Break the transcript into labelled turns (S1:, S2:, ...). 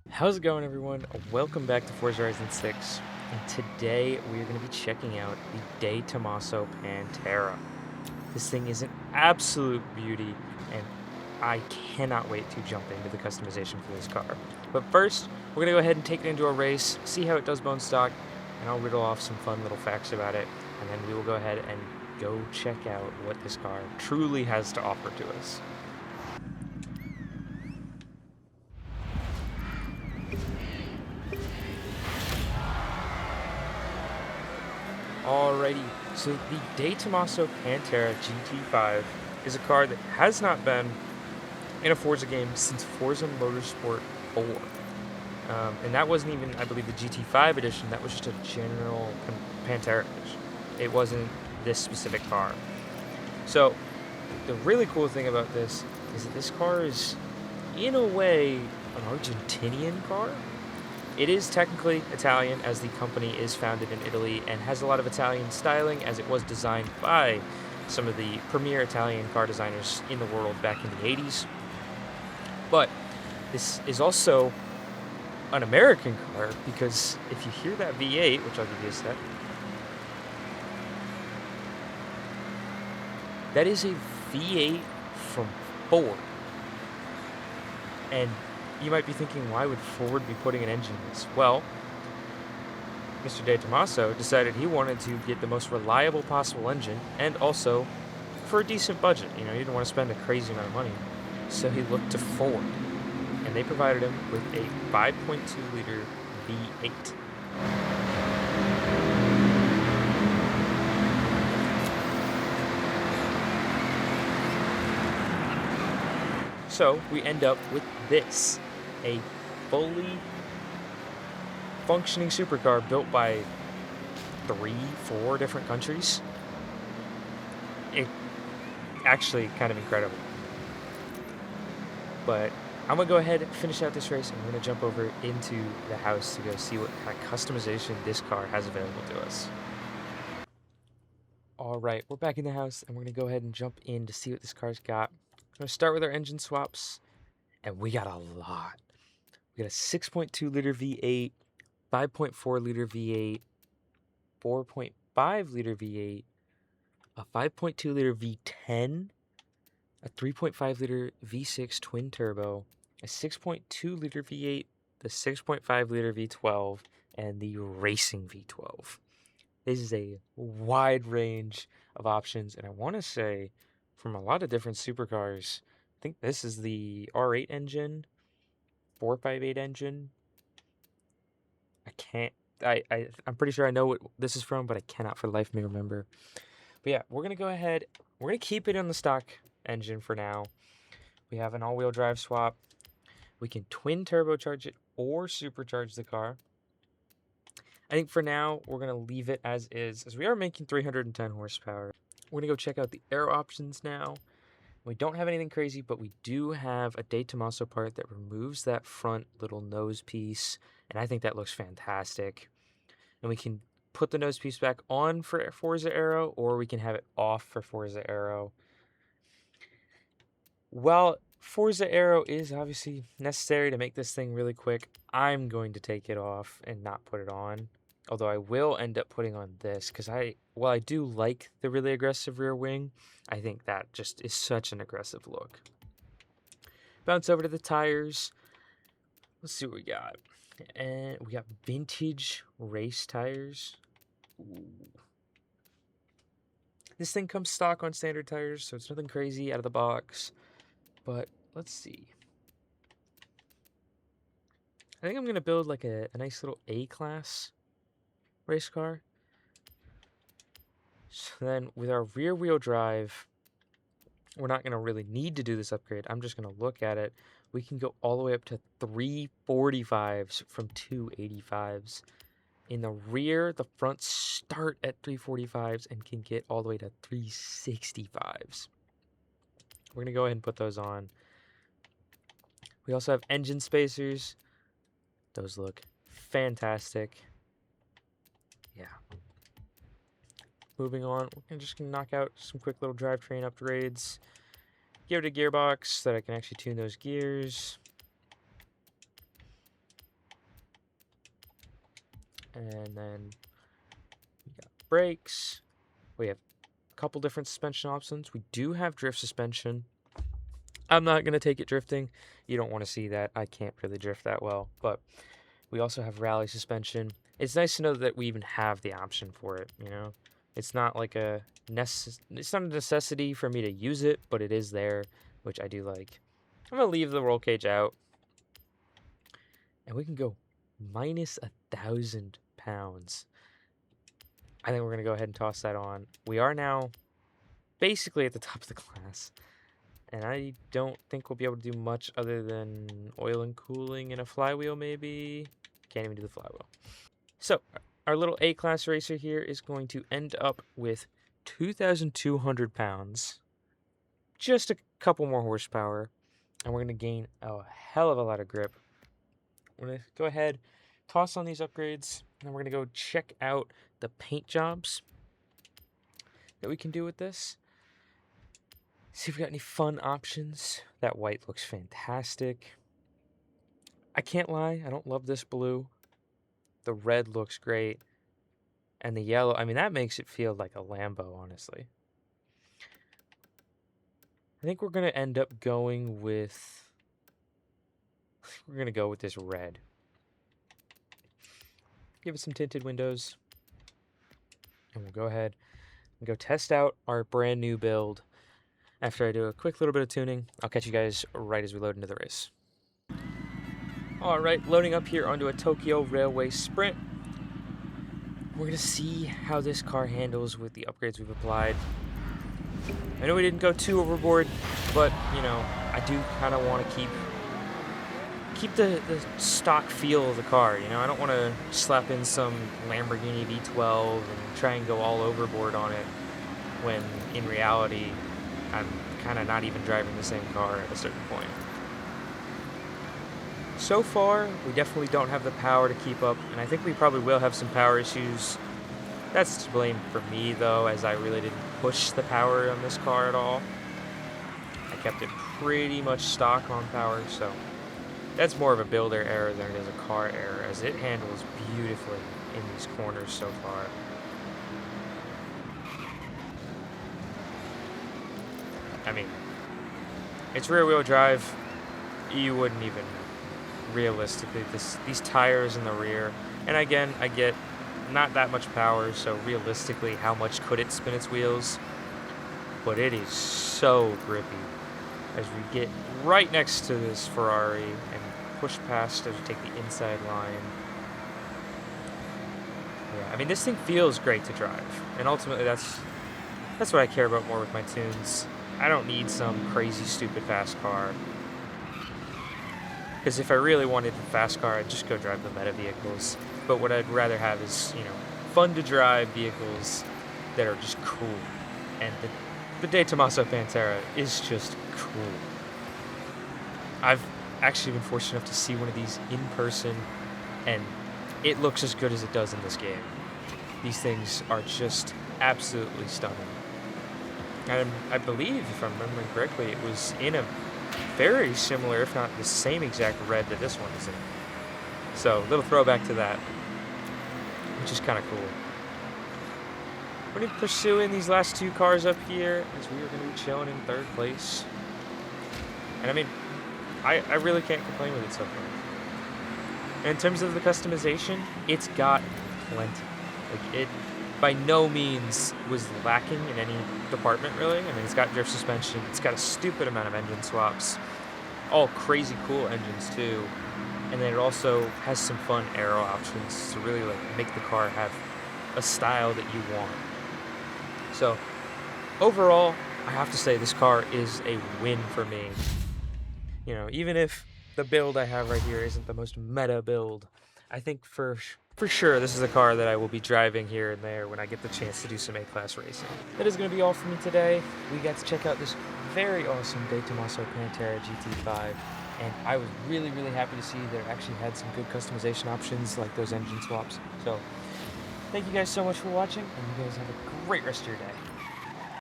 S1: How's it going, everyone? Welcome back to Forza Horizon 6, and today we are going to be checking out the Tomaso Pantera. This thing is an absolute beauty, and I cannot wait to jump into the customization for this car. But first, we're going to go ahead and take it into a race, see how it does bone stock, and I'll riddle off some fun little facts about it, and then we will go ahead and go check out what this car truly has to offer to us. Alrighty, so the Tomaso Pantera GT5 is a car that has not been in a Forza game since Forza Motorsport 4. And that wasn't even, I believe, the GT5 edition, that was just a general Pantera edition. It wasn't this specific car. So, the really cool thing about this is that this car is, in a way, an Argentinian car. It is technically Italian, as the company is founded in Italy and has a lot of Italian styling, as it was designed by some of the premier Italian car designers in the world back in the 80s. But this is also an American car, because if you hear that V8, which I'll give you a sec, that is a V8 from Ford. And you might be thinking, why would Ford be putting an engine in this? Well, Mr. De Tomaso decided he wanted to get the most reliable possible engine, and also for a decent budget. You know, he didn't want to spend a crazy amount of money. So he looked to Ford, and they provided him with a 5.2-liter V8. So we end up with this, a fully functioning supercar built by 3-4 different countries. It actually kind of incredible. But I'm gonna go ahead and finish out this race, and we're gonna jump over into the house to go see what kind of customization this car has available to us. All right, we're back in the house, and we're gonna go ahead and jump in to see what this car's got. I'm gonna start with our engine swaps, and we got a lot. We got a 6.2-liter V8, 5.4-liter V8, 4.5-liter V8, a 5.2-liter V10, a 3.5-liter V6 twin turbo, a 6.2-liter V8, the 6.5-liter V12, and the racing V12. This is a wide range of options, and I want to say from a lot of different supercars. I think this is the R8 engine, 458 engine. I'm pretty sure I know what this is from, but I cannot for the life of me remember. But yeah, we're gonna go ahead. We're gonna keep it on the stock engine for now. We have an all-wheel drive swap. We can twin turbocharge it or supercharge the car. I think for now we're gonna leave it as is, as we are making 310 horsepower. We're gonna go check out the aero options now. We don't have anything crazy, but we do have a De Tomaso part that removes that front little nose piece, and I think that looks fantastic. And we can put the nose piece back on for Forza Aero, or we can have it off for Forza Aero. While Forza Aero is obviously necessary to make this thing really quick, I'm going to take it off and not put it on. Although I will end up putting on this, because while I do like the really aggressive rear wing, I think that just is such an aggressive look. Bounce over to the tires. Let's see what we got. And we got vintage race tires. Ooh. This thing comes stock on standard tires, so it's nothing crazy out of the box. But let's see. I think I'm going to build like a nice little A-class race car. So then with our rear wheel drive, we're not going to really need to do this upgrade. I'm just going to look at it. We can go all the way up to 345s from 285s. In the rear, the front start at 345s and can get all the way to 365s. We're going to go ahead and put those on. We also have engine spacers. Those look fantastic. Yeah. Moving on, we're just going to knock out some quick little drivetrain upgrades. Gear to gearbox so that I can actually tune those gears. And then we got brakes. We have a couple different suspension options. We do have drift suspension. I'm not going to take it drifting. You don't want to see that. I can't really drift that well. But we also have rally suspension. It's nice to know that we even have the option for it, you know? It's not like it's not a necessity for me to use it, but it is there, which I do like. I'm going to leave the roll cage out. And we can go minus 1,000 pounds. I think we're going to go ahead and toss that on. We are now basically at the top of the class. And I don't think we'll be able to do much other than oil and cooling and a flywheel, maybe. Can't even do the flywheel. So, our little A-class racer here is going to end up with 2,200 pounds. Just a couple more horsepower. And we're going to gain a hell of a lot of grip. We're going to go ahead, toss on these upgrades, and we're going to go check out the paint jobs that we can do with this. See if we got any fun options. That white looks fantastic. I can't lie, I don't love this blue. The red looks great. And the yellow, I mean, that makes it feel like a Lambo, honestly. I think we're going to end up going with... We're going to go with this red. Give it some tinted windows. And we'll go ahead and go test out our brand new build. After I do a quick little bit of tuning, I'll catch you guys right as we load into the race. Alright, loading up here onto a Tokyo Railway Sprint. We're going to see how this car handles with the upgrades we've applied. I know we didn't go too overboard, but, you know, I do kind of want to keep the stock feel of the car, you know? I don't want to slap in some Lamborghini V12 and try and go all overboard on it when, in reality, I'm kind of not even driving the same car at a certain point. So far, we definitely don't have the power to keep up, and I think we probably will have some power issues. That's to blame for me, though, as I really didn't push the power on this car at all. I kept it pretty much stock on power, so that's more of a builder error than it is a car error, as it handles beautifully in these corners so far. I mean, it's rear-wheel drive. You wouldn't even realistically, these tires in the rear. And again, I get not that much power, so realistically, how much could it spin its wheels? But it is so grippy as we get right next to this Ferrari and push past as we take the inside line. Yeah, I mean, this thing feels great to drive, and ultimately that's what I care about more with my tunes. I don't need some crazy, stupid fast car. Because if I really wanted a fast car, I'd just go drive the meta vehicles. But what I'd rather have is, you know, fun to drive vehicles that are just cool. And the De Tomaso Pantera is just cool. I've actually been fortunate enough to see one of these in person, and it looks as good as it does in this game. These things are just absolutely stunning. And I believe, if I'm remembering correctly, it was in a very similar, if not the same exact red that this one is in. So, a little throwback to that, which is kind of cool. We're going to be pursuing these last two cars up here, as we are going to be chilling in third place. And I mean, I really can't complain with it so far. And in terms of the customization, it's got plenty. Like, it by no means was lacking in any department, really. I mean, it's got drift suspension. It's got a stupid amount of engine swaps. All crazy cool engines, too. And then it also has some fun aero options to really, like, make the car have a style that you want. So, overall, I have to say this car is a win for me. You know, even if the build I have right here isn't the most meta build, I think for sure this is a car that I will be driving here and there when I get the chance to do some A-Class racing. That is going to be all for me today. We got to check out this very awesome De Tomaso Pantera GT5, and I was really, really happy to see that it actually had some good customization options like those engine swaps. So, thank you guys so much for watching, and you guys have a great rest of your day.